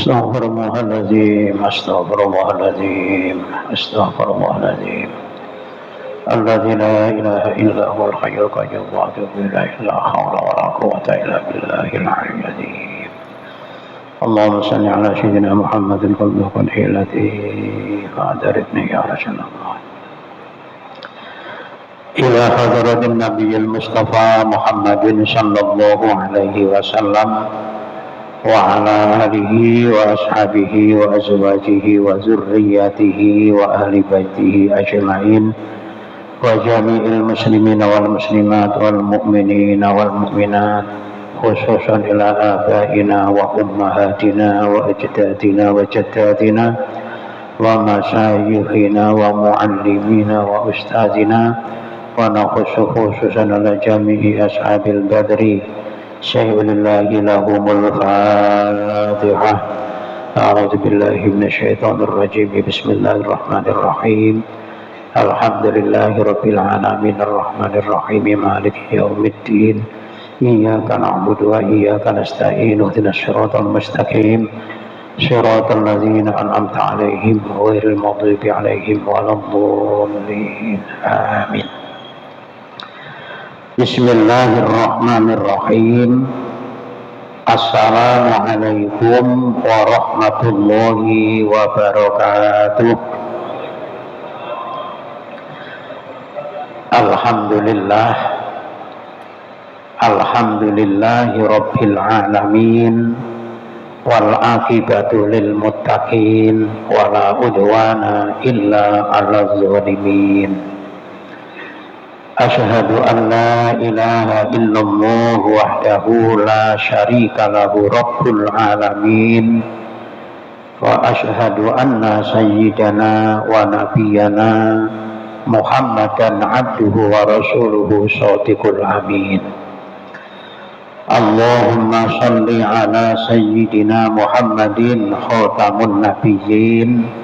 أستغفر الله العظيم أستغفر الله العظيم أستغفر الله العظيم الذي لا إله إلا هو الحي القيوم وأتوب إليه لا حول ولا قوة إلا بالله العلي العظيم اللهم صل على سيدنا محمد قبل كل حيلته فأدركني يا رسول الله إلى حضرة النبي المصطفى محمد صلى الله عليه وسلم وعلى آله وأصحابه وأزواجه وذرياته وأهل بيته أجمعين وجميع المسلمين والمسلمات والمؤمنين والمؤمنات خصوصا إلى آبائنا وأمهاتنا وأجدادنا وجداتنا ومشايخنا ومعلمينا وأستاذنا ونخص خصوصا على جميع أصحاب البدر شيء لله لهم الفاتحة أعوذ بالله من الشيطان الرجيم بسم الله الرحمن الرحيم الحمد لله رب العالمين الرحمن الرحيم مالك يوم الدين إياك نعبد وإياك نستعين اهدنا الصراط المستقيم صراط الذين أنعمت عليهم غير المغضوب عليهم ولا الضالين آمين. Bismillahirrahmanirrahim. Assalamualaikum warahmatullahi wabarakatuh. Alhamdulillah Alhamdulillahi rabbil alamin wal aqibatu lil muttaqin wala udwana illa 'alal zalimin. Asyhadu an la ilaha illallah wahdahu la syarika lahu rabbul alamin wa asyhadu anna sayyidana wa nabiyyana Muhammadan abduhu wa rasuluhu shadiqul amin. Allahumma shalli ala sayyidina Muhammadin khatamun nabiyyin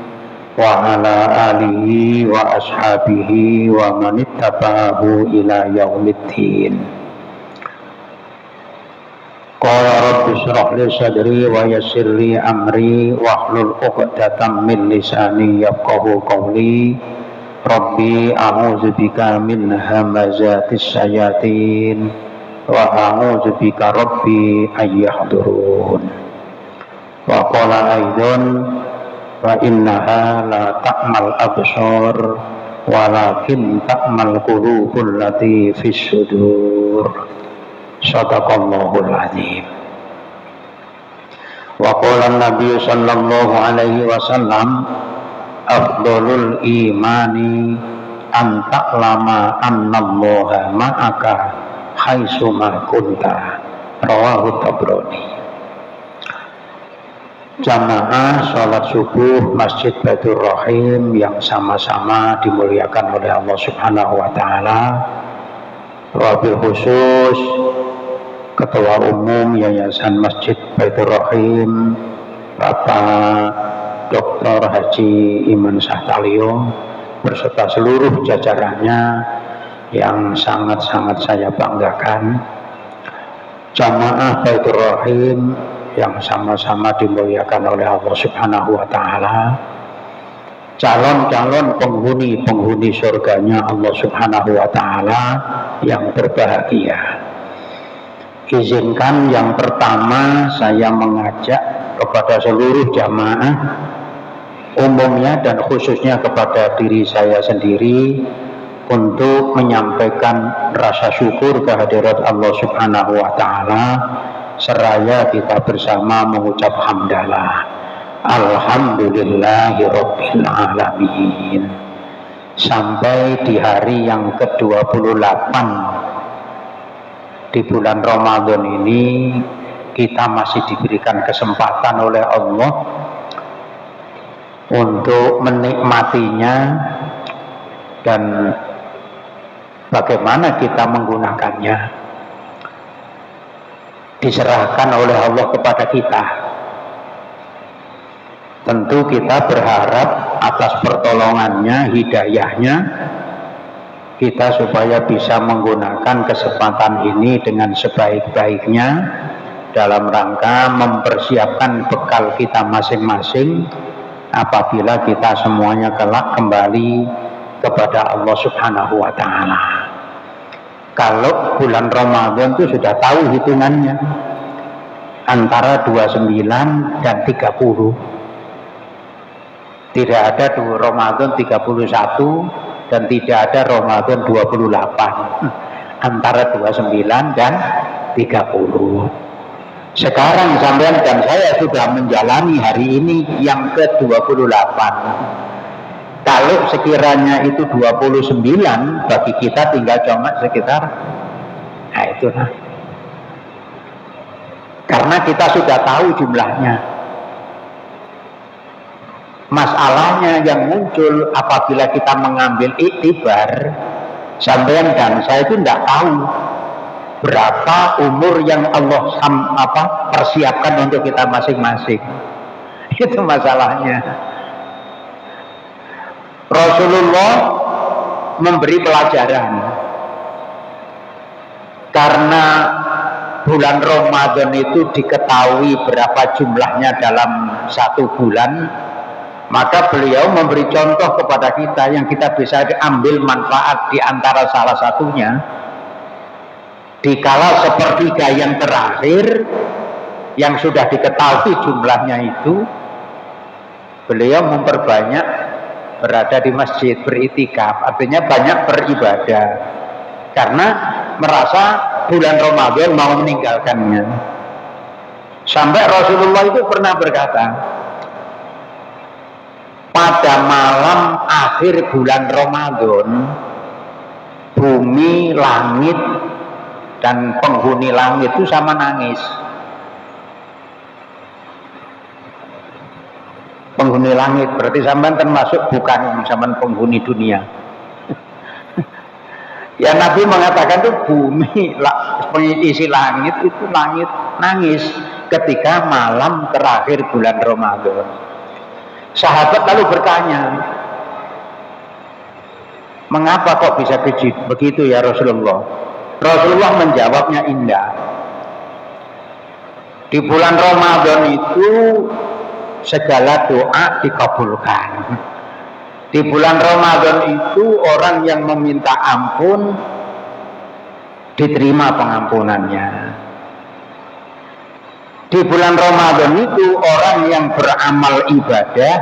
wa ala alihi wa ashabihi wa man ittaba'ahu ila yaumiddin. Qala rabbi shrah li sadri wa yassir li amri wahlul 'uqdatam min lisani yafqahu qawli. Rabbi a'udzu bika min hamazatis syayatin wa a'udzu bika rabbi ayyahdurun. Wa qala aidan wa innaha la ta'mal absar walakin ta'mal qulubul lati fis sudur. Shadaqallahul azim. Wa qala an-nabiy sallallahu alaihi wasallam afdhalul imani an ta'lama annallaha ma'aka haitsu ma kunta. Rawahu Tabrani. Jamaah sholat subuh Masjid Baitur Rahim yang sama-sama dimuliakan oleh Allah Subhanahu wa Ta'ala, wabil khusus Ketua Umum Yayasan Masjid Baitur Rahim Bapak Dr. Haji Iman Sahtalio beserta seluruh jajarannya yang sangat-sangat saya banggakan. Jamaah Baitur Rahim yang sama-sama dimuliakan oleh Allah Subhanahu wa Ta'ala, calon-calon penghuni surganya Allah Subhanahu wa Ta'ala yang berbahagia. Izinkan yang pertama saya mengajak kepada seluruh jamaah umumnya dan khususnya kepada diri saya sendiri untuk menyampaikan rasa syukur kehadirat Allah Subhanahu wa Ta'ala, seraya kita bersama mengucap hamdalah alhamdulillahi rabbil alamin. Sampai di hari yang ke-28 di bulan Ramadan ini, kita masih diberikan kesempatan oleh Allah untuk menikmatinya, dan bagaimana kita menggunakannya diserahkan oleh Allah kepada kita. Tentu kita berharap atas pertolongannya, hidayahnya, kita supaya bisa menggunakan kesempatan ini dengan sebaik-baiknya dalam rangka mempersiapkan bekal kita masing-masing apabila kita semuanya kelak kembali kepada Allah Subhanahu wa Ta'ala. Kalau bulan Ramadan itu sudah tahu hitungannya, antara 29 dan 30. Tidak ada Ramadan 31 dan tidak ada Ramadan 28. Antara 29 dan 30. Sekarang sampean dan saya sudah menjalani hari ini yang ke-28. Kalau sekiranya itu 29, bagi kita tinggal cuma sekitar, nah itulah. Karena kita sudah tahu jumlahnya. Masalahnya yang muncul apabila kita mengambil iktibar, sampean dan saya itu tidak tahu berapa umur yang Allah persiapkan untuk kita masing-masing. Itu masalahnya. Rasulullah memberi pelajaran karena bulan Ramadan itu diketahui berapa jumlahnya dalam satu bulan, maka beliau memberi contoh kepada kita yang kita bisa ambil manfaat di antara salah satunya. Dikala sepertiga yang terakhir yang sudah diketahui jumlahnya itu, beliau memperbanyak berada di masjid, beritikaf, artinya banyak beribadah karena merasa bulan Ramadan mau meninggalkannya. Sampai Rasulullah itu pernah berkata, pada malam akhir bulan Ramadan, bumi, langit dan penghuni langit itu sama nangis. Penghuni langit berarti sampean termasuk bukan zaman penghuni dunia. Ya Nabi mengatakan tuh bumi, isi langit itu langit nangis ketika malam terakhir bulan Ramadan. Sahabat lalu bertanya, mengapa kok bisa begitu ya Rasulullah? Rasulullah menjawabnya indah. Di bulan Ramadan itu segala doa dikabulkan. Di bulan Ramadan itu orang yang meminta ampun diterima pengampunannya. Di bulan Ramadan itu orang yang beramal ibadah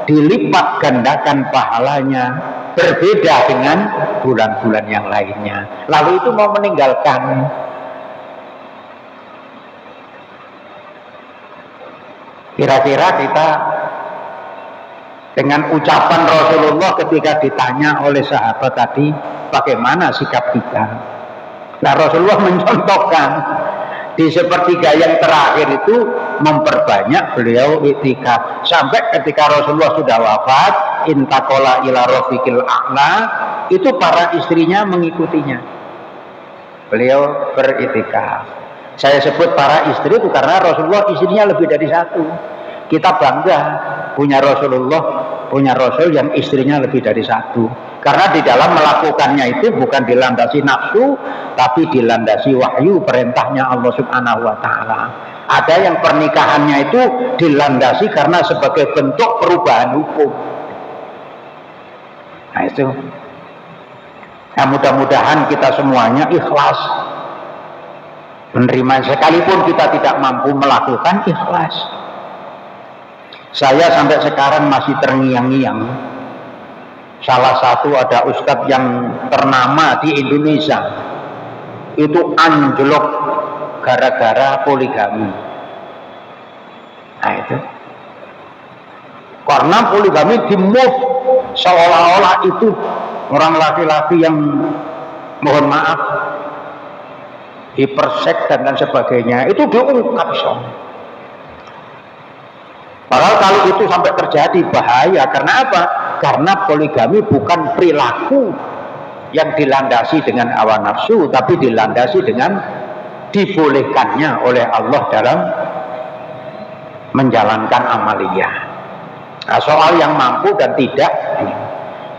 dilipat gandakan pahalanya, berbeda dengan bulan-bulan yang lainnya. Lalu itu mau meninggalkan. Kira-kira kita dengan ucapan Rasulullah ketika ditanya oleh sahabat tadi, bagaimana sikap kita? Nah, Rasulullah mencontohkan di sepertiga yang terakhir itu memperbanyak beliau iktikaf sampai ketika Rasulullah sudah wafat, intaqala ila rafiqil a'la, itu para istrinya mengikutinya. Beliau beriktikaf. Saya sebut para istri itu karena Rasulullah istrinya lebih dari satu. Kita bangga punya Rasulullah, punya Rasul yang istrinya lebih dari satu. Karena di dalam melakukannya itu bukan dilandasi nafsu, tapi dilandasi wahyu perintahnya Allah Subhanahu wa Ta'ala. Ada yang pernikahannya itu dilandasi karena sebagai bentuk perubahan hukum. Nah itu. Nah, mudah-mudahan kita semuanya ikhlas menerima, sekalipun kita tidak mampu melakukan, ikhlas. Saya sampai sekarang masih terngiang-ngiang. Salah satu ada ustadz yang ternama di Indonesia itu anjlok gara-gara poligami. Nah itu karena poligami di-move seolah-olah itu orang laki-laki yang mohon maaf hiperseks dan sebagainya, itu diungkap semua. Padahal kalau itu sampai terjadi bahaya. Karena apa? Karena poligami bukan perilaku yang dilandasi dengan hawa nafsu, tapi dilandasi dengan dibolehkannya oleh Allah dalam menjalankan amaliyah. Nah, soal yang mampu dan tidak,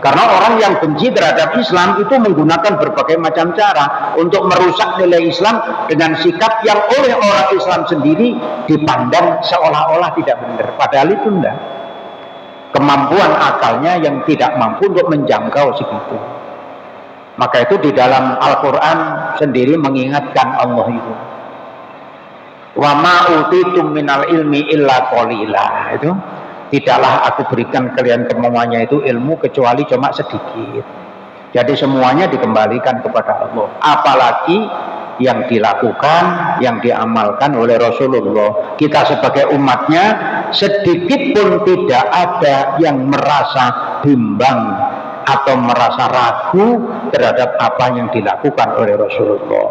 Karena orang yang benci terhadap Islam itu menggunakan berbagai macam cara untuk merusak nilai Islam dengan sikap yang oleh orang Islam sendiri dipandang seolah-olah tidak benar. Padahal itu enggak. Kemampuan akalnya yang tidak mampu untuk menjangkau segitu. Maka itu di dalam Al-Quran sendiri mengingatkan Allah itu. Wa ma utitum minal ilmi illa qalila. Itu tidaklah aku berikan kalian semuanya itu ilmu kecuali cuma sedikit. Jadi semuanya dikembalikan kepada Allah. Apalagi yang dilakukan, yang diamalkan oleh Rasulullah. Kita sebagai umatnya sedikit pun tidak ada yang merasa bimbang atau merasa ragu terhadap apa yang dilakukan oleh Rasulullah.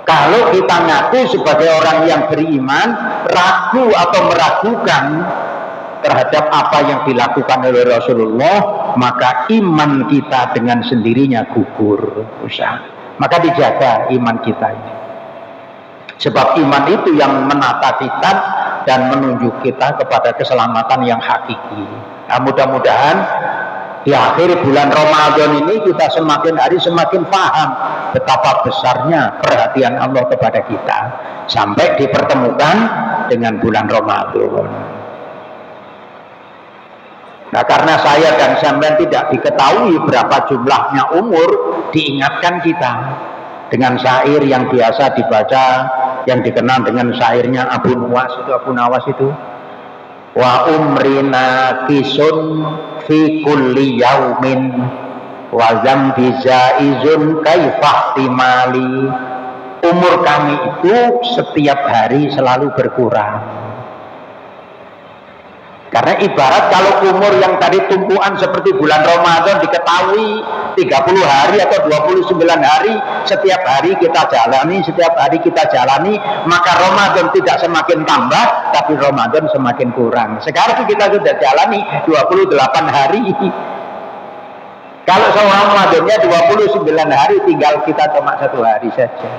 Kalau kita ngaku sebagai orang yang beriman, ragu atau meragukan terhadap apa yang dilakukan oleh Rasulullah, maka iman kita dengan sendirinya gugur. Maka dijaga iman kita ini. Sebab iman itu yang menata kita dan menunjuk kita kepada keselamatan yang hakiki. Nah, mudah-mudahan di akhir bulan Ramadan ini kita semakin hari semakin paham betapa besarnya perhatian Allah kepada kita sampai dipertemukan dengan bulan Ramadan. Nah, karena saya dan sampean tidak diketahui berapa jumlahnya umur, diingatkan kita dengan syair yang biasa dibaca, yang dikenal dengan syairnya Abu Nawas itu. Wa umrina kisun fi kulli yaumin wa zambi zaizun kaifah timali. Umur kami itu setiap hari selalu berkurang. Karena ibarat kalau umur yang tadi tumpuan seperti bulan Ramadan diketahui 30 hari atau 29 hari, setiap hari kita jalani, maka Ramadan tidak semakin tambah, tapi Ramadan semakin kurang. Sekarang kita sudah jalani 28 hari. Kalau seorang Ramadannya 29 hari, tinggal kita cuma 1 hari saja.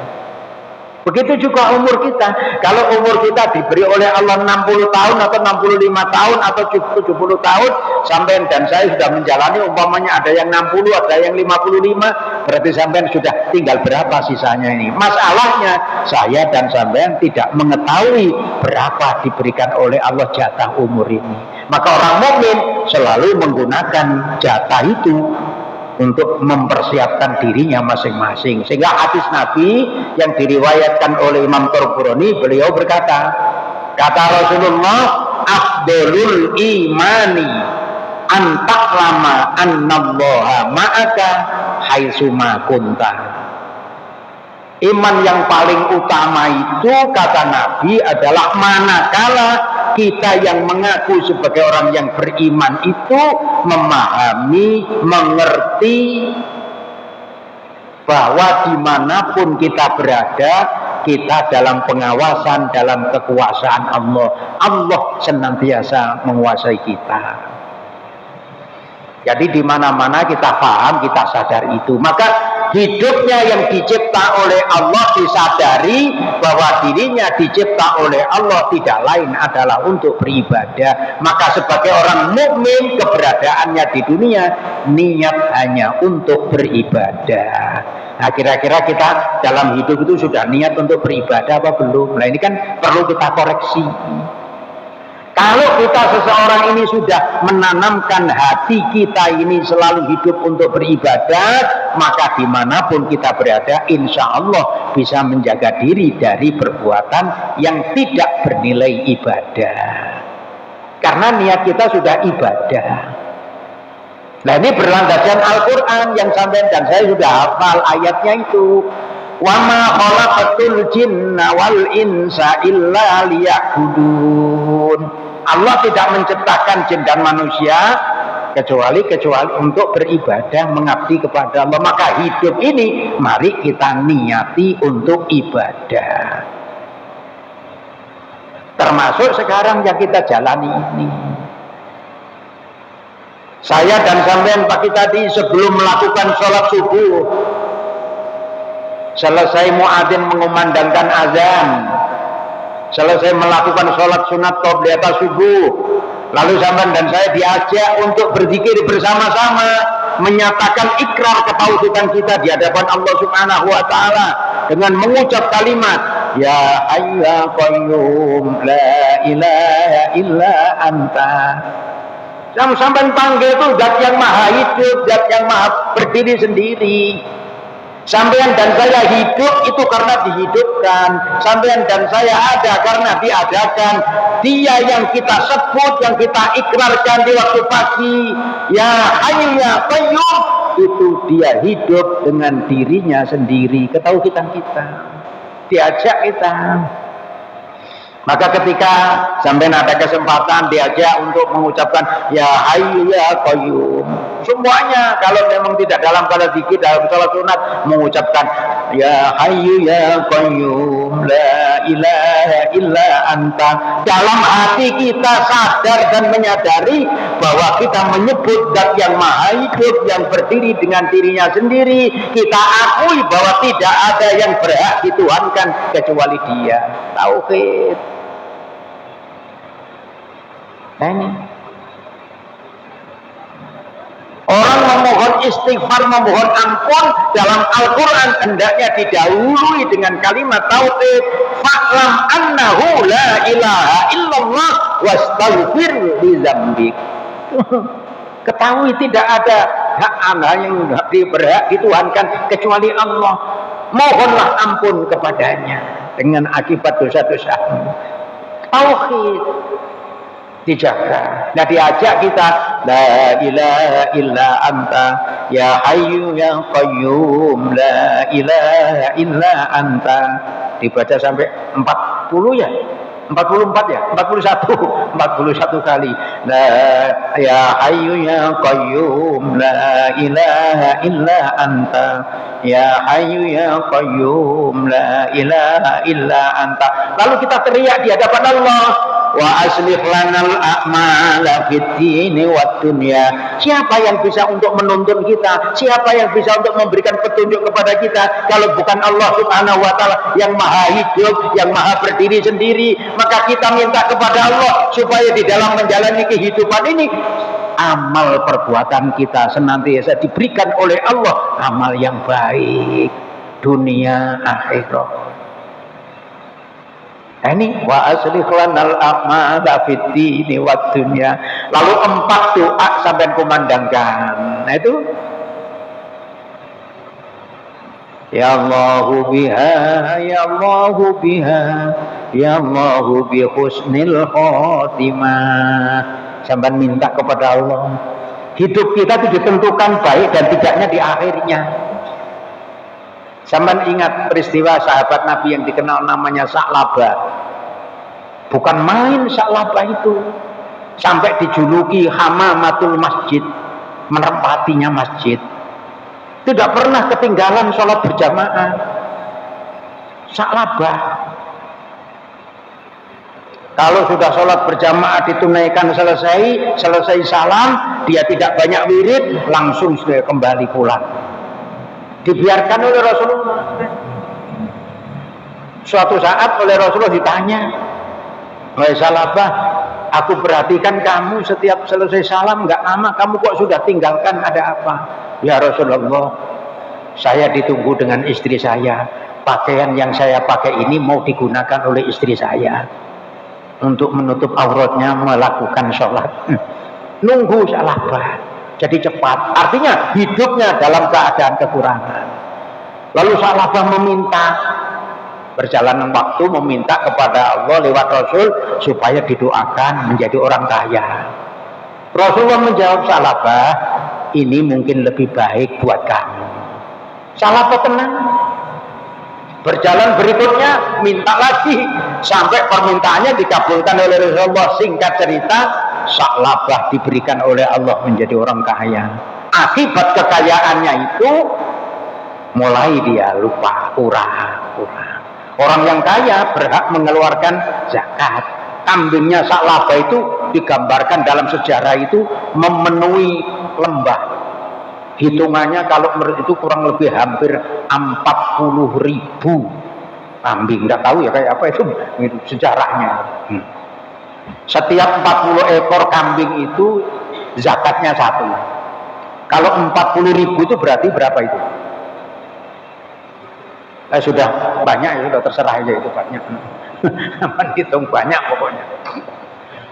Begitu juga umur kita. Kalau umur kita diberi oleh Allah 60 tahun atau 65 tahun atau 70 tahun, sampean dan saya sudah menjalani, umpamanya ada yang 60, ada yang 55, berarti sampean sudah tinggal berapa sisanya ini. Masalahnya saya dan sampean tidak mengetahui berapa diberikan oleh Allah jatah umur ini. Maka orang mukmin selalu menggunakan jatah itu untuk mempersiapkan dirinya masing-masing. Sehingga hadis Nabi yang diriwayatkan oleh Imam Tabrani, beliau berkata, kata Rasulullah, afdalul imani anta'lama annallaha ma'aka haitsuma kunta. Iman yang paling utama itu, kata Nabi, adalah manakala kita yang mengaku sebagai orang yang beriman itu memahami, mengerti bahwa dimanapun kita berada, kita dalam pengawasan, dalam kekuasaan Allah. Allah senantiasa menguasai kita. Jadi di mana-mana kita paham, kita sadar itu. Maka hidupnya yang dicipta oleh Allah disadari bahwa dirinya dicipta oleh Allah tidak lain adalah untuk beribadah. Maka sebagai orang mukmin, keberadaannya di dunia niat hanya untuk beribadah. Nah, kira-kira kita dalam hidup itu sudah niat untuk beribadah apa belum? Nah, ini kan perlu kita koreksi. Kalau kita seseorang ini sudah menanamkan hati kita ini selalu hidup untuk beribadah, maka dimanapun kita berada, insya Allah bisa menjaga diri dari perbuatan yang tidak bernilai ibadah. Karena niat kita sudah ibadah. Nah, ini berlandaskan Al-Quran yang sampai dan saya sudah hafal ayatnya itu. Wa ma khalaqatul jinna wal insa illa liya'budun. Allah tidak menciptakan jin dan manusia kecuali untuk beribadah, mengabdi kepada Allah. Maka hidup ini mari kita niati untuk ibadah. Termasuk sekarang yang kita jalani ini. Saya dan sampean pagi tadi sebelum melakukan sholat subuh, selesai muadzin mengumandangkan azan, selesai melakukan sholat sunat qobliyah subuh, lalu sampean dan saya diajak untuk berzikir bersama-sama. menyatakan ikrar ketauhidan kita di hadapan Allah Subhanahu wa taala dengan mengucap kalimat ya hayyu ya qayyum la ilaha illa anta. Yang sampai panggil itu zat yang maha hidup, zat yang maha berdiri sendiri. Sampean dan saya hidup itu karena dihidupkan. Sampean dan saya ada karena diadakan. Dia yang kita sebut, yang kita ikrarkan di waktu pagi, ya hayyu ya qayyum, itu dia hidup dengan dirinya sendiri. Ketauhidan kita diajak kita. Maka ketika sampean ada kesempatan diajak untuk mengucapkan ya hayyu ya qayyum, semuanya kalau memang tidak dalam salat zikir, dalam salat sunat mengucapkan ya hayyu ya qayyum la ilaha illa anta, dalam hati kita sadar dan menyadari bahwa kita menyebut zat yang maha hidup yang berdiri dengan dirinya sendiri. Kita akui bahwa tidak ada yang berhak dituhankan kecuali Dia. Tauhid. Nah ini orang memohon istighfar, memohon ampun dalam Al-Quran hendaknya didahului dengan kalimat tauhid. Fa'lam annahu la ilaha illallah wastaghfir li dzambik. Ketahui tidak ada hak yang berhak dituhankan kecuali Allah. Mohonlah ampun kepadanya dengan akibat dosa-dosamu. Tauhid dijaga. Nah diajak kita la ilaha illa anta ya hayyu ya qayyum la ilaha illa anta, dibaca sampai 40 ya, 44 ya, 41 kali la ya hayyu ya qayyum la ilaha illa anta ya hayyu ya qayyum la ilaha illa anta. Lalu kita teriak di hadapan Allah, wa aslih lanal a'mala fid dini wad dunya. Siapa yang bisa untuk menuntun kita? Siapa yang bisa untuk memberikan petunjuk kepada kita kalau bukan Allah Subhanahu wa taala yang maha hidup, yang maha berdiri sendiri? Maka kita minta kepada Allah supaya di dalam menjalani kehidupan ini amal perbuatan kita senantiasa diberikan oleh Allah amal yang baik dunia akhirat. Ini wa aslih lanal a'mala fid dini wad dunya. Lalu 4 doa sampai kumandangkan. Nah itu ya Allahu biha ya Allahu biha ya Allahu bi husnil khotimah. Sampai minta kepada Allah hidup kita itu ditentukan baik dan tidaknya di akhirnya. Sampai ingat peristiwa sahabat Nabi yang dikenal namanya Sa'labah. Bukan main Sa'labah itu, sampai dijuluki hamamatul masjid, menempatinya masjid. Tidak pernah ketinggalan sholat berjamaah. Sa'labah. Kalau sudah sholat berjamaah ditunaikan selesai salam, dia tidak banyak wirid, langsung sudah kembali pulang. Dibiarkan oleh Rasulullah. Suatu saat oleh Rasulullah ditanya, wahai Sa'labah, aku perhatikan kamu setiap selesai salam nggak lama kamu kok sudah tinggalkan, ada apa? Ya Rasulullah, saya ditunggu dengan istri saya. Pakaian yang saya pakai ini mau digunakan oleh istri saya untuk menutup auratnya melakukan sholat. Nunggu Sa'labah. Jadi cepat, artinya hidupnya dalam keadaan kekurangan. Lalu Sa'labah meminta, berjalan waktu meminta kepada Allah lewat Rasul supaya didoakan menjadi orang kaya. Rasulullah menjawab, Sa'labah, ini mungkin lebih baik buat kamu. Sa'labah tenang. Berjalan berikutnya minta lagi sampai permintaannya dikabulkan oleh Rasulullah. Singkat cerita, Sa'labah diberikan oleh Allah menjadi orang kaya. Akibat kekayaannya itu mulai dia lupa kurang. Orang yang kaya berhak mengeluarkan zakat. Kambingnya Sa'labah itu digambarkan dalam sejarah itu memenuhi lembah. Hitungannya kalau menurut itu kurang lebih hampir 40.000 kambing. Nggak tahu ya kayak apa itu sejarahnya. Setiap 40 ekor kambing itu zakatnya 1. Kalau 40.000 itu berarti berapa itu? Sudah banyak ya, sudah terserah aja itu banyak. Hitung banyak pokoknya.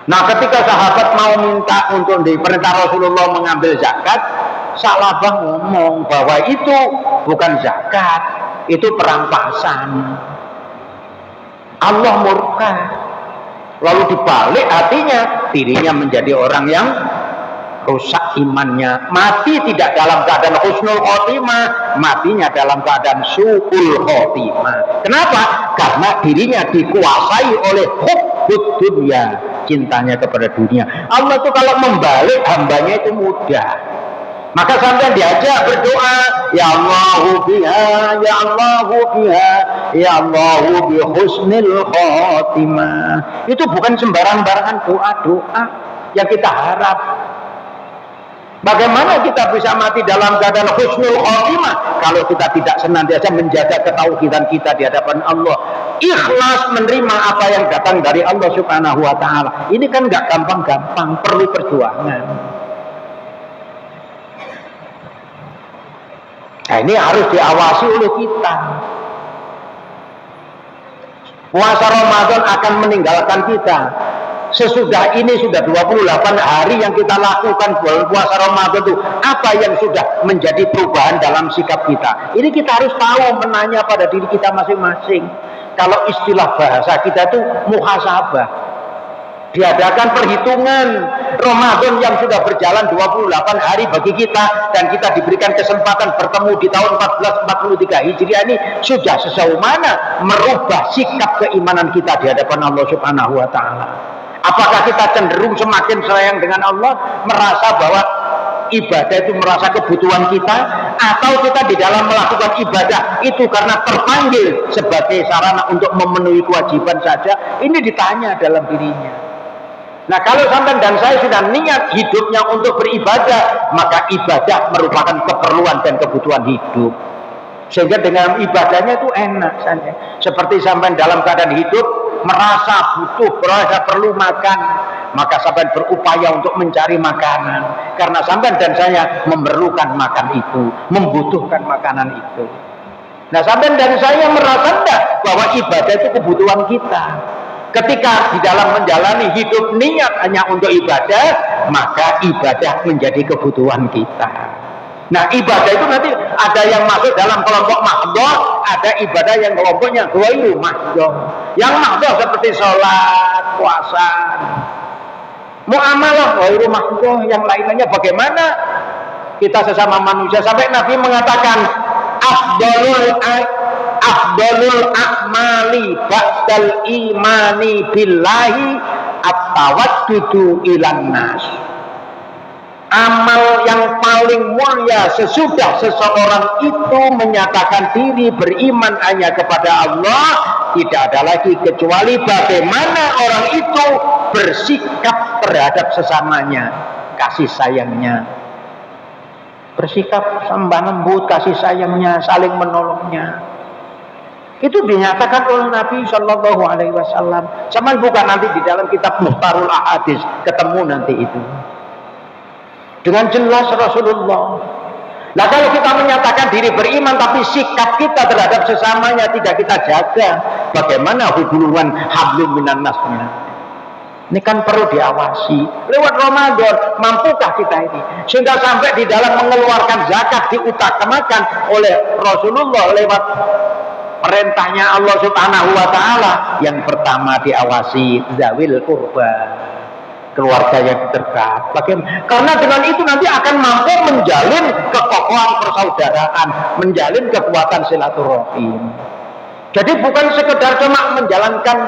Nah, ketika sahabat mau minta untuk diperintah Rasulullah mengambil zakat, Sa'labah ngomong bahwa itu bukan zakat, itu perampasan. Allah murka. Lalu dibalik hatinya, dirinya menjadi orang yang rusak imannya, mati tidak dalam keadaan husnul khotimah, matinya dalam keadaan su'ul khotimah. Kenapa? Karena dirinya dikuasai oleh hubbud dunia, cintanya kepada dunia. Allah itu kalau membalik hambanya itu mudah. Maka sampai diajak berdoa, ya Allahu biha, ya Allahu biha, ya Allahu bi husnil khotimah. Itu bukan sembarang-barangan doa-doa yang kita harap. Bagaimana kita bisa mati dalam keadaan husnul khotimah kalau kita tidak senantiasa menjaga ketauhidan kita di hadapan Allah, ikhlas menerima apa yang datang dari Allah Subhanahu wa taala. Ini kan nggak gampang-gampang, perlu perjuangan. Nah, ini harus diawasi oleh kita. Puasa Ramadan akan meninggalkan kita. Sesudah ini sudah 28 hari yang kita lakukan bulan puasa Ramadan itu, apa yang sudah menjadi perubahan dalam sikap kita? Ini kita harus tahu, menanya pada diri kita masing-masing. Kalau istilah bahasa kita itu muhasabah. Diadakan perhitungan Ramadan yang sudah berjalan 28 hari bagi kita, dan kita diberikan kesempatan bertemu di tahun 1443 Hijriah ini, sudah sejauh mana merubah sikap keimanan kita di hadapan Allah Subhanahu wa taala. Apakah kita cenderung semakin sayang dengan Allah, merasa bahwa ibadah itu merasa kebutuhan kita, atau kita di dalam melakukan ibadah itu karena terpanggil sebagai sarana untuk memenuhi kewajiban saja? Ini ditanya dalam dirinya. Nah, kalau sampai dan saya sudah niat hidupnya untuk beribadah, maka ibadah merupakan keperluan dan kebutuhan hidup. Sehingga dengan ibadahnya itu enak saja. Seperti sampai dalam keadaan hidup merasa butuh, merasa perlu makan, maka sampai berupaya untuk mencari makanan. Karena sampai dan saya memerlukan makan itu, membutuhkan makanan itu. Nah, sampai dan saya merasa enggak bahwa ibadah itu kebutuhan kita. Ketika di dalam menjalani hidup niat hanya untuk ibadah, maka ibadah menjadi kebutuhan kita. Nah, ibadah itu nanti ada yang masuk dalam kelompok mahdhah, ada ibadah yang kelompoknya ghairu mahdhah. Yang mahdhah seperti sholat, puasa, muamalah ghairu mahdhah, yang lainnya. Bagaimana kita sesama manusia, sampai Nabi mengatakan afdalul a'mali ba'dal imani billahi at-tawaddudu ilan nas. Amal yang paling mulia sesudah seseorang itu menyatakan diri beriman hanya kepada Allah, tidak ada lagi kecuali bagaimana orang itu bersikap terhadap sesamanya, kasih sayangnya, bersikap sembah lembut, kasih sayangnya, saling menolongnya. Itu dinyatakan oleh Nabi Shallallahu Alaihi Wasallam. Sama bukan nanti di dalam kitab Muhtarul Ahadis ketemu nanti itu dengan jelas Rasulullah. Nah, kalau kita menyatakan diri beriman tapi sikap kita terhadap sesamanya tidak kita jaga, bagaimana hubungan hablum minan nasnya? Ini kan perlu diawasi. Lewat Ramadan, mampukah kita ini? Sehingga sampai di dalam mengeluarkan zakat diutamakan oleh Rasulullah lewat perintahnya Allah Subhanahu wa taala. Yang pertama diawasi zawil qurba, keluarga yang terdekat. Bagaimana? Karena dengan itu nanti akan mampu menjalin kekokohan persaudaraan, menjalin kekuatan silaturahim. Jadi bukan sekedar cuma menjalankan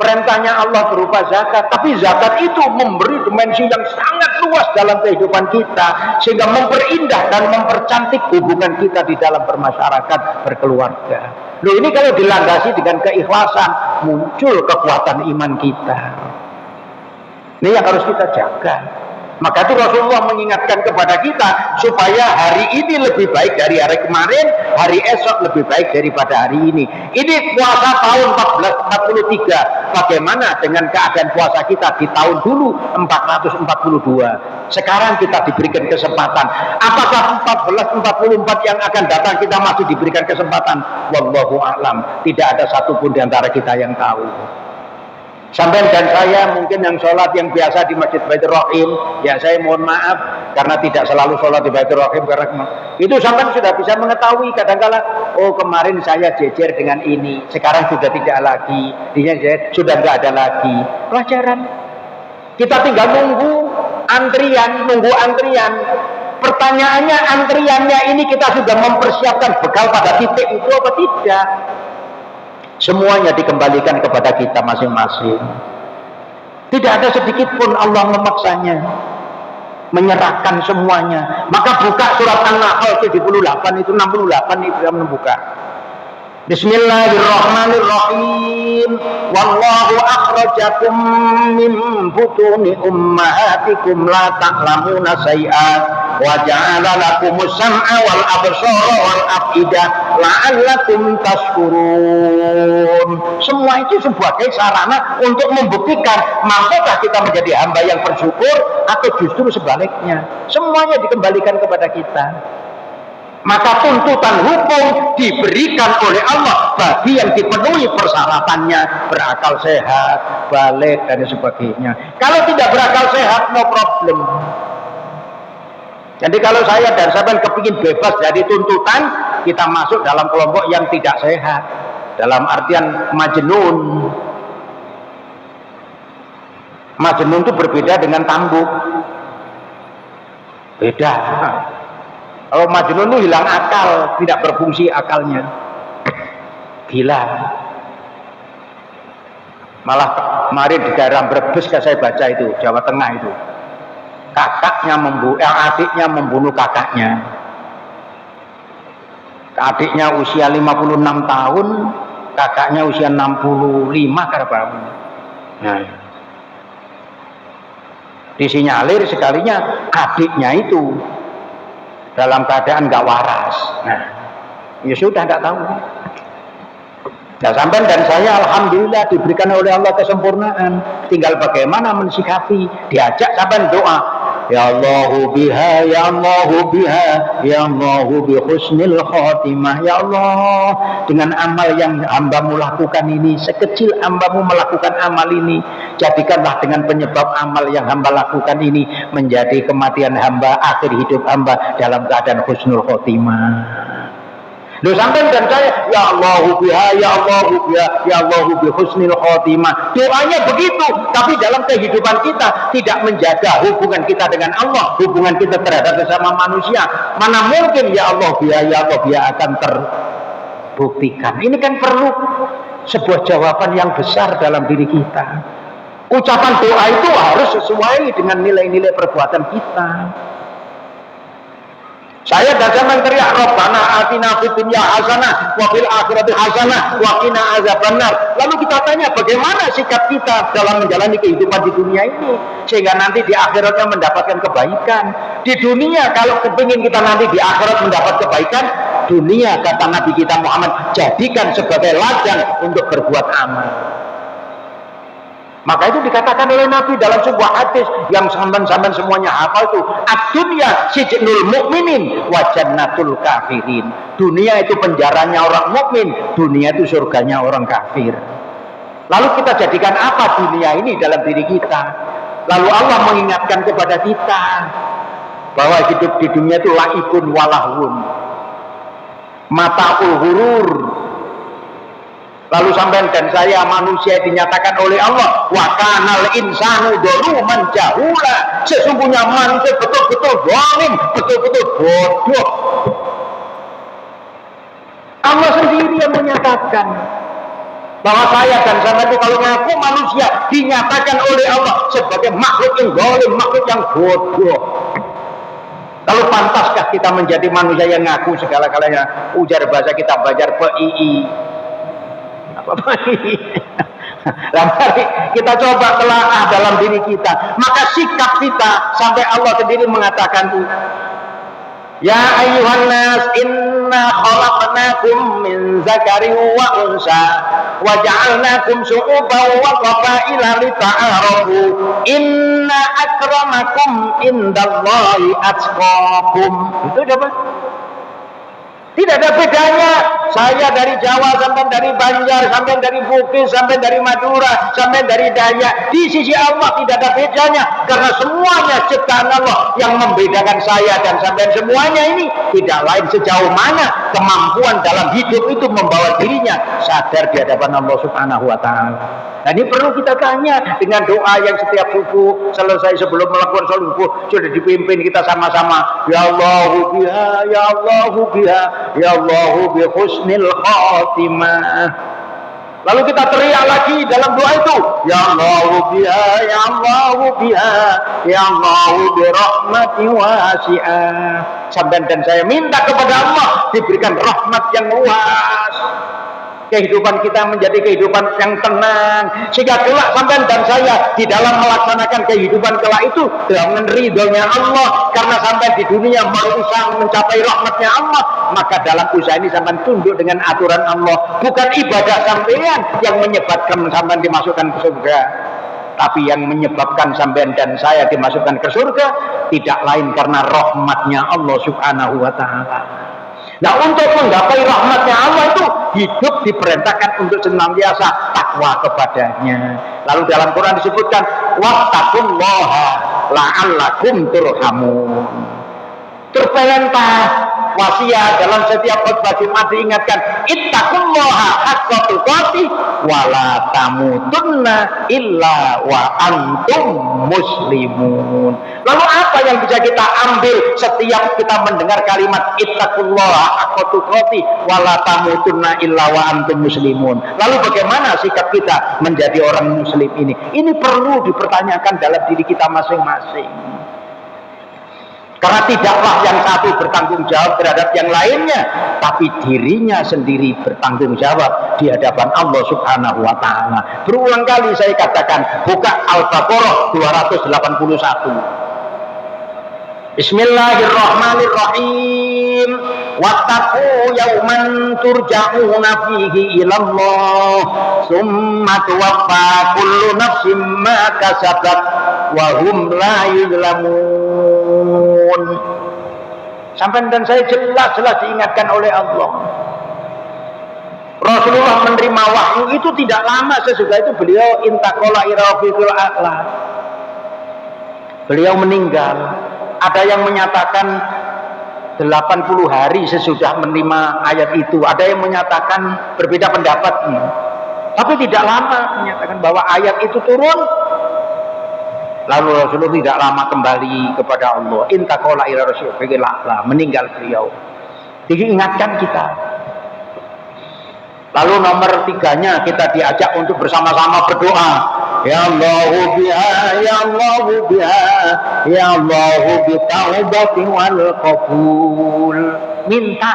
perintahnya Allah berupa zakat, tapi zakat itu memberi dimensi yang sangat luas dalam kehidupan kita, sehingga memperindah dan mempercantik hubungan kita di dalam bermasyarakat, berkeluarga. Loh, ini kalau dilandasi dengan keikhlasan, muncul kekuatan iman kita. Ini yang harus kita jaga. Maka itu Rasulullah mengingatkan kepada kita supaya hari ini lebih baik dari hari kemarin, hari esok lebih baik daripada hari ini. Ini puasa tahun 1443. Bagaimana dengan keadaan puasa kita di tahun dulu 442? Sekarang kita diberikan kesempatan. Apakah 1444 yang akan datang kita masih diberikan kesempatan? Wallahu a'lam. Tidak ada satupun di antara kita yang tahu. Sampai dan saya mungkin yang sholat yang biasa di Masjid Baitur Rahim, ya saya mohon maaf karena tidak selalu sholat di Baitur Rahim, karena itu sampai sudah bisa mengetahui kadang-kala, oh kemarin saya jejer dengan ini, sekarang sudah tidak lagi, sudah nggak ada lagi. Pelajaran. Kita tinggal nunggu antrian. Pertanyaannya, antriannya ini kita sudah mempersiapkan bekal pada titik itu apa tidak? Semuanya dikembalikan kepada kita masing-masing. Tidak ada sedikit pun Allah memaksanya, menyerahkan semuanya. Maka buka surat An-Nahl 78 itu 68 itu yang membuka. Bismillahirrahmanirrahim. Wallahu akhrajakum min butuni ummahatikum la ta'lamuna syai'an wa ja'ala lakumus sam'a wal absara wal af'idah la'allakum tashkurun. Semua itu sebagai sarana untuk membuktikan mampukah kita menjadi hamba yang bersyukur atau justru sebaliknya. Semuanya dikembalikan kepada kita. Maka tuntutan hukum diberikan oleh Allah bagi yang dipenuhi persyaratannya, berakal sehat, balik dan sebagainya. Kalau tidak berakal sehat, no problem. Jadi kalau saya dan sahabat kepingin bebas dari tuntutan, kita masuk dalam kelompok yang tidak sehat, dalam artian majnun. Majnun itu berbeda dengan tambuk, beda. Kalau majnun itu hilang akal, tidak berfungsi akalnya, gila. Malah kemarin di daerah Brebes saya baca itu, Jawa Tengah itu, adiknya membunuh kakaknya. Adiknya usia 56 tahun, kakaknya usia 65 karena. Nah, disinyalir sekalinya adiknya itu dalam keadaan nggak waras. Nah, ya sudah nggak tahu. Nah, sampai dan saya alhamdulillah diberikan oleh Allah kesempurnaan. Tinggal bagaimana mensikapi. Diajak sampai doa. Ya Allahu biha, ya Allahu biha, ya Allahu bi husnil khotimah. Ya Allah, dengan amal yang hambamu lakukan ini, sekecil hambamu melakukan amal ini, jadikanlah dengan penyebab amal yang hamba lakukan ini menjadi kematian hamba, akhir hidup hamba dalam keadaan husnul khotimah. Loh sampai dan saya, ya Allahu biha, ya Allahu biha, ya Allahu bi husnil khotimah. Doanya begitu, tapi dalam kehidupan kita tidak menjaga hubungan kita dengan Allah, hubungan kita terhadap sesama manusia. Mana mungkin ya Allah biha, ya Allah biha akan terbuktikan. Ini kan perlu sebuah jawaban yang besar dalam diri kita. Ucapan doa itu harus sesuai dengan nilai-nilai perbuatan kita. Saya dan zaman teriak Rabbana atina fid dunya hasanah wa fil akhirati hasanah wa qina azabannar. Lalu kita tanya bagaimana sikap kita dalam menjalani kehidupan di dunia ini sehingga nanti di akhiratnya mendapatkan kebaikan. Di dunia kalau kepingin kita nanti di akhirat mendapat kebaikan, dunia kata Nabi kita Muhammad jadikan sebagai ladang untuk berbuat amal. Maka itu dikatakan oleh Nabi dalam sebuah hadis yang sampean-sampean semuanya hafal itu, ad-dunya sijnul mukminin wa jannatul kafirin. Dunia itu penjaranya orang mukmin, dunia itu surganya orang kafir. Lalu kita jadikan apa dunia ini dalam diri kita? Lalu Allah mengingatkan kepada kita bahwa hidup di dunia itu laibun walahun, mataul hurur. Lalu sampai dan saya manusia dinyatakan oleh Allah wa kanal insanu dzaluman jahula. Sesungguhnya manusia betul-betul zalim, betul-betul bodoh. Allah sendiri yang menyatakan bahwa saya dan sama itu kalau ngaku manusia dinyatakan oleh Allah sebagai makhluk yang zalim, makhluk yang bodoh. Kalau pantaskah kita menjadi manusia yang ngaku segala-galanya? Ujar bahasa kita belajar PII. Apa Nah, mari kita coba telaah dalam diri kita. Maka sikap kita sampai Allah sendiri mengatakan, ya ayyuhan nas inna khalaqnakum min zakarin wa unsa wa ja'alnakum syu'uban wa qabaila lita'arafu inna akramakum indallahi atqakum. Itu coba. Tidak ada bedanya. Saya dari Jawa, sampai dari Banjar, sampai dari Bugis, sampai dari Madura, sampai dari Dayak. Di sisi Allah tidak ada bedanya. Karena semuanya ciptaan Allah. Yang membedakan saya dan sampai semuanya ini tidak lain sejauh mana kemampuan dalam hidup itu membawa dirinya sadar di hadapan Allah Subhanahu wa Ta'ala. Nah, ini perlu kita tanya dengan doa yang setiap subuh selesai sebelum melakukan sholat subuh sudah dipimpin kita sama-sama. Ya Allahu biha, ya Allahu biha, ya Allahu bi husnil khatimah. Lalu kita teriak lagi dalam doa itu, ya Allahu biha, ya Allahu biha, ya Allahu bi rahmati wasi'ah. Sampai dan saya minta kepada Allah diberikan rahmat yang luas. Kehidupan kita menjadi kehidupan yang tenang, sehingga kelak sampean dan saya di dalam melaksanakan kehidupan kelak itu dengan ridhonya Allah. Karena sampai di dunia berusaha mencapai rahmatnya Allah, maka dalam usaha ini sampean tunduk dengan aturan Allah. Bukan ibadah sampean yang menyebabkan sampean dimasukkan ke surga, tapi yang menyebabkan sampean dan saya dimasukkan ke surga tidak lain karena rahmatnya Allah Subhanahu wa Ta'ala. Nah, untuk menggapai rahmatnya Allah itu hidup diperintahkan untuk senantiasa takwa kepadanya. Lalu dalam Quran disebutkan wattaqullaha la'allakum turhamun. Terperintah wasiat dalam setiap khutbah Jumat diingatkan ittaqullaha haqqa tuqatih wa la tamutunna illa wa antum muslimun. Lalu apa yang bisa kita ambil setiap kita mendengar kalimat ittaqullaha haqqa tuqatih wa la tamutunna illa wa antum muslimun? Lalu bagaimana sikap kita menjadi orang muslim ini? Ini perlu dipertanyakan dalam diri kita masing-masing. Karena tidaklah yang satu bertanggung jawab terhadap yang lainnya, tapi dirinya sendiri bertanggung jawab di hadapan Allah Subhanahu wa Ta'ala. Berulang kali saya katakan, buka Al-Baqarah 281. Bismillahirrahmanirrahim. Wattaqu yawman turja'una fihi ilallah summa tuwaffa kullu nafsin ma kasabat wa hum la yuzlamun. Sampai dan saya jelas-jelas diingatkan oleh Allah. Rasulullah menerima wahyu itu tidak lama sesudah itu beliau intaqala ila rafiqil a'la. Beliau meninggal. Ada yang menyatakan 80 hari sesudah menerima ayat itu. Ada yang menyatakan berbeda pendapat. Tapi tidak lama menyatakan bahwa ayat itu turun. Lalu Rasulullah tidak lama kembali kepada Allah. Intaqala ila rafiqil a'la, meninggal beliau. Diingatkan kita. Lalu nomor 3-nya kita diajak untuk bersama-sama berdoa. Ya Allahu biha, ya Allahu biha, ya Allahu bi taubati wal qabul. Minta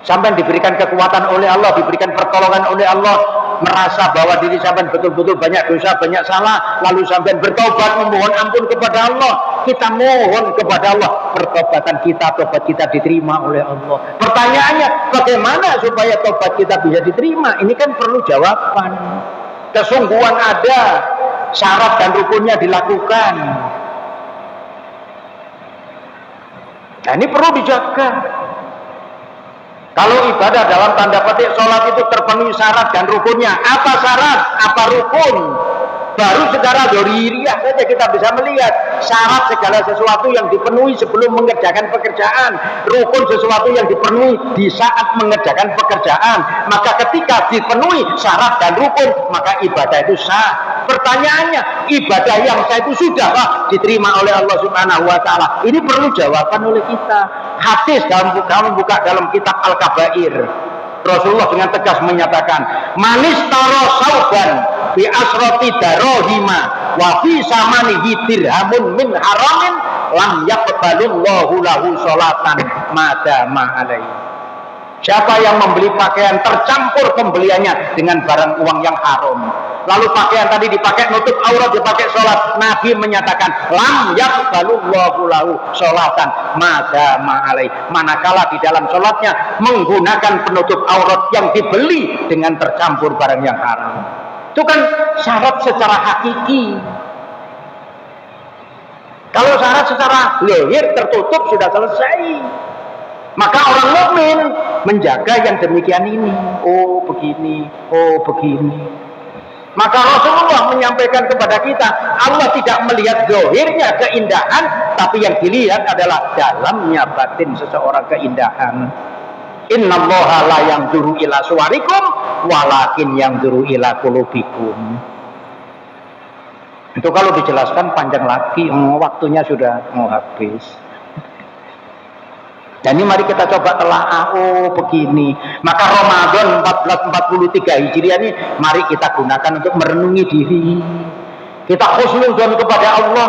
sampai diberikan kekuatan oleh Allah, diberikan pertolongan oleh Allah, merasa bahwa diri sampai betul-betul banyak dosa, banyak salah, lalu sampai bertobat memohon ampun kepada Allah. Kita mohon kepada Allah pertobatan kita, tobat kita diterima oleh Allah. Pertanyaannya, bagaimana supaya tobat kita bisa diterima? Ini kan perlu jawaban. Kesungguhan ada, syarat dan rukunnya dilakukan. Nah, ini perlu dijaga. Kalau ibadah dalam tanda petik sholat itu terpenuhi syarat dan rukunnya, apa syarat, apa rukun? Baru secara dzahiriyah saja kita bisa melihat syarat segala sesuatu yang dipenuhi sebelum mengerjakan pekerjaan, rukun sesuatu yang dipenuhi di saat mengerjakan pekerjaan. Maka ketika dipenuhi syarat dan rukun, maka ibadah itu sah. Pertanyaannya, ibadah yang sah itu sudahkah diterima oleh Allah Subhanahu wa Ta'ala? Ini perlu jawaban oleh kita. Hadis dalam kitab Al-Kabair, Rasulullah dengan tegas menyatakan, manis taro sauban bi asroti darohima wa fi samanihi dirhamun min haramin lam yaqbalullahu lahu sholatan madama alaihi. Siapa yang membeli pakaian tercampur pembeliannya dengan barang uang yang haram, lalu pakaian tadi dipakai nutup aurat, dipakai sholat, Nabi menyatakan lam yaqbalullahu lahu sholatan madama alaih, manakala di dalam sholatnya menggunakan penutup aurat yang dibeli dengan tercampur barang yang haram. Itu kan syarat secara hakiki. Kalau syarat secara lahir tertutup sudah selesai. Maka orang mukmin menjaga yang demikian ini. Oh begini, oh begini. Maka Rasulullah menyampaikan kepada kita, Allah tidak melihat zahirnya keindahan, tapi yang dilihat adalah dalamnya batin seseorang keindahan. Innallaha la yanzuru ila suwarikum walakin yanzuru ila qulubikum. Itu kalau dijelaskan panjang lagi, waktunya sudah mau habis. Dan ini mari kita coba telaah, oh begini. Maka Ramadan 1443 Hijriah ini mari kita gunakan untuk merenungi diri. Kita husnudzon kepada Allah,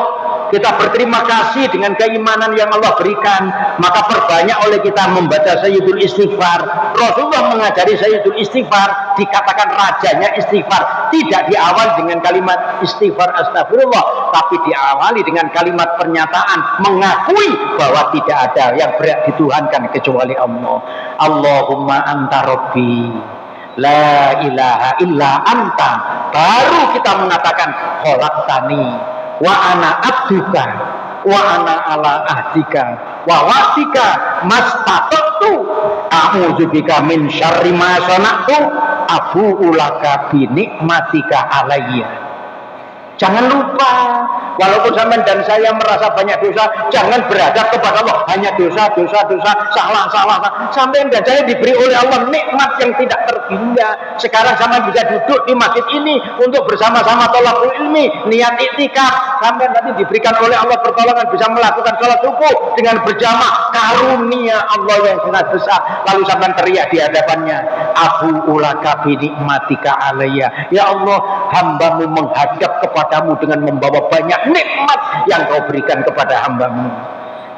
kita berterima kasih dengan keimanan yang Allah berikan. Maka perbanyak oleh kita membaca Sayyidul Istighfar. Rasulullah mengajari Sayyidul Istighfar, dikatakan rajanya istighfar. Tidak diawali dengan kalimat istighfar astagfirullah, tapi diawali dengan kalimat pernyataan mengakui bahwa tidak ada yang berhak dituhankan kecuali Allah. Allahumma anta rabbi la ilaha illa anta. Baru kita mengatakan khalaqtani wa ana abduka wa ana ala ahdika wa wa'dika mastata'tu a'udzubika min syarri ma sana'tu abu'u laka bi nikmatika alayya. Jangan lupa, walaupun sampean dan saya merasa banyak dosa, jangan berhadap kepada Allah hanya dosa, salah. Sampean dan saya diberi oleh Allah nikmat yang tidak terhingga. Sekarang sampean bisa duduk di masjid ini untuk bersama-sama thalabul ilmi, niat iktikaf. Sampean nanti diberikan oleh Allah pertolongan bisa melakukan sholat subuh dengan berjamaah, karunia Allah yang sangat besar. Lalu sampean teriak di hadapannya, Abu ulaka bi nikmatika alayya. Ya Allah, hambamu menghadap kepadamu dengan membawa banyak nikmat yang kau berikan kepada hambamu.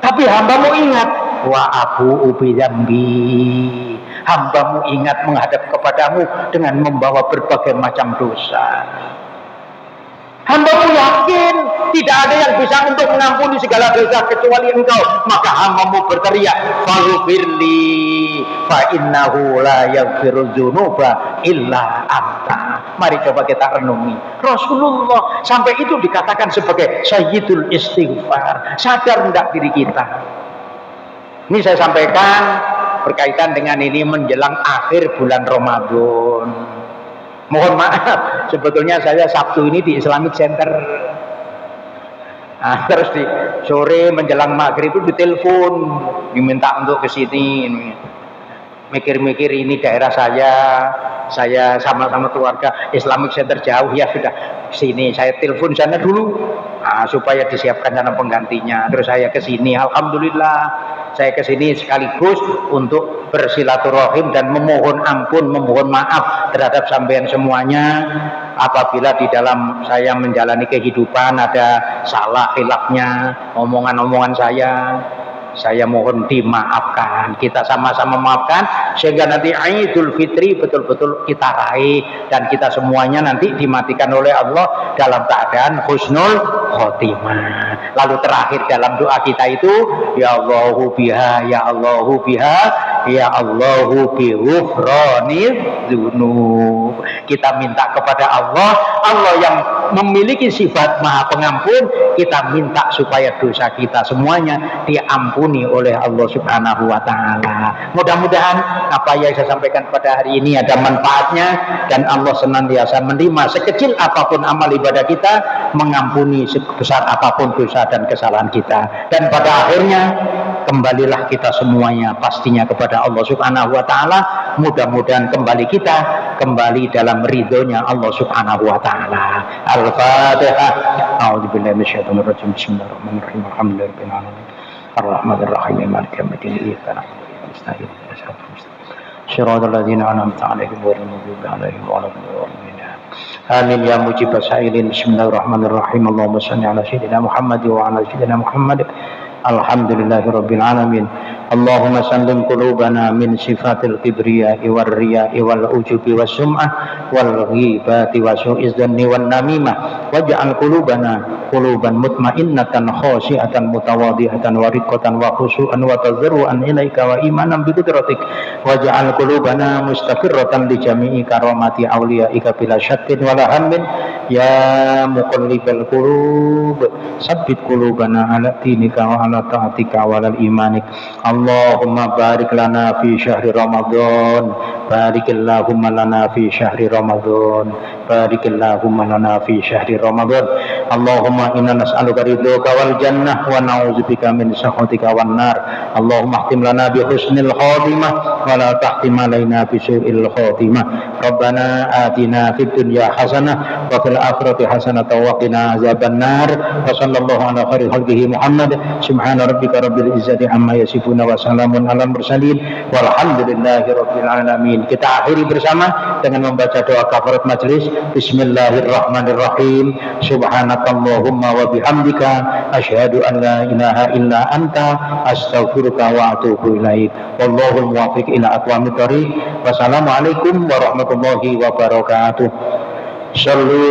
Tapi hambamu ingat, wa abu ubi zambi. Hambamu ingat menghadap kepadamu dengan membawa berbagai macam dosa. Hambamu yakin tidak ada yang bisa untuk mengampuni segala dosa kecuali engkau. Maka hambamu berteriak, faghfirli fa innahu la yaghfiru dzunuba illa anta. Mari coba kita renungi. Rasulullah sampai itu dikatakan sebagai Sayyidul Istighfar. Sadar enggak diri kita? Ini saya sampaikan berkaitan dengan ini menjelang akhir bulan Ramadan. Mohon maaf, sebetulnya saya Sabtu ini di Islamic Center. Nah, terus di sore menjelang maghrib itu ditelepon, diminta untuk ke sini. Mikir-mikir ini daerah saya sama-sama keluarga Islamic Center jauh, ya sudah sini saya telepon sana dulu, supaya disiapkan sana penggantinya. Terus saya ke sini, alhamdulillah saya ke sini sekaligus untuk bersilaturahim dan memohon ampun, memohon maaf terhadap sampean semuanya apabila di dalam saya menjalani kehidupan ada salah khilafnya, omongan-omongan saya mohon dimaafkan. Kita sama-sama maafkan sehingga nanti Idul Fitri betul-betul kita raih dan kita semuanya nanti dimatikan oleh Allah dalam keadaan husnul khotimah. Lalu terakhir dalam doa kita itu, ya Allahu biha, ya Allahu biha, ya Allahu bi ghufraniz dzunub. Kita minta kepada Allah yang memiliki sifat Maha Pengampun, kita minta supaya dosa kita semuanya diampuni oleh Allah Subhanahu wa taala. Mudah-mudahan apa yang saya sampaikan pada hari ini ada manfaatnya dan Allah senantiasa menerima sekecil apapun amal ibadah kita, mengampuni sebesar apapun dosa dan kesalahan kita. Dan pada akhirnya kembalilah kita semuanya pastinya kepada Allah Subhanahu wa taala. Mudah-mudahan kembali kita kembali dalam ridhonya Allah Subhanahu wa taala. Al-Fatihah. A'udzubillahi minasyaitonir rajim. Bismillahirrahmanirrahim. Alhamdulillahirabbil alamin. Ar-Rahmanir Rahim. Maliki yaumiddin. Iyyaka na'budu wa iyyaka nasta'in. Shiratal ladzina an'amta 'alaihim ghairil maghdubi 'alaihim waladdallin. Amin ya mujibas sa'ilin. Bismillahirrahmanirrahim. Allahumma shalli 'ala sayyidina Muhammad wa 'ala sayyidina Muhammad. Alhamdulillahirabbil alamin. اللهم سلم قلوبنا من صفات الكبرياء والرياء والعجب والسمعة والغيبات وسوء الظن والنميمة واجعل قلوبنا قلوبا مطمئنة خاشعة متواضعة ورقة وخشوعا وتضرعا إليك وإيمانا بقدرتك واجعل قلوبنا مستقرة لجميع كرامات أوليائك بلا شك ولا هم يا مقلب القلوب ثبت قلوبنا على دينك وعلى طاعتك وعلى إيمانك اللهم بارك لنا في شهر رمضان بارك اللهم لنا في شهر رمضان بارك اللهم لنا في شهر رمضان اللهم إنا نسألك رضاك والجنة ونعوذ بك من سخطك والنار اللهم اختم لنا بحسن الخاتمة ولا تختم علينا بسوء الخاتمة ربنا آتنا في الدنيا حسنة وفي الآخرة حسنة وقنا عذاب النار وصلى الله على خير خلقه محمد سبحان ربك رب العزة عما يصفون وسلام على المرسلين walhamdulillahi rabbil alamin. Kita akhiri bersama dengan membaca doa kafarat majelis. Bismillahirrahmanirrahim. Subhanakallahumma wa bihamdika asyhadu an la ilaha illa anta astaghfiruka wa atubu ilaik. Wallahul muwaffiq ila aqwamit thoriq. Wassalamualaikum warahmatullahi wabarakatuh. Shallu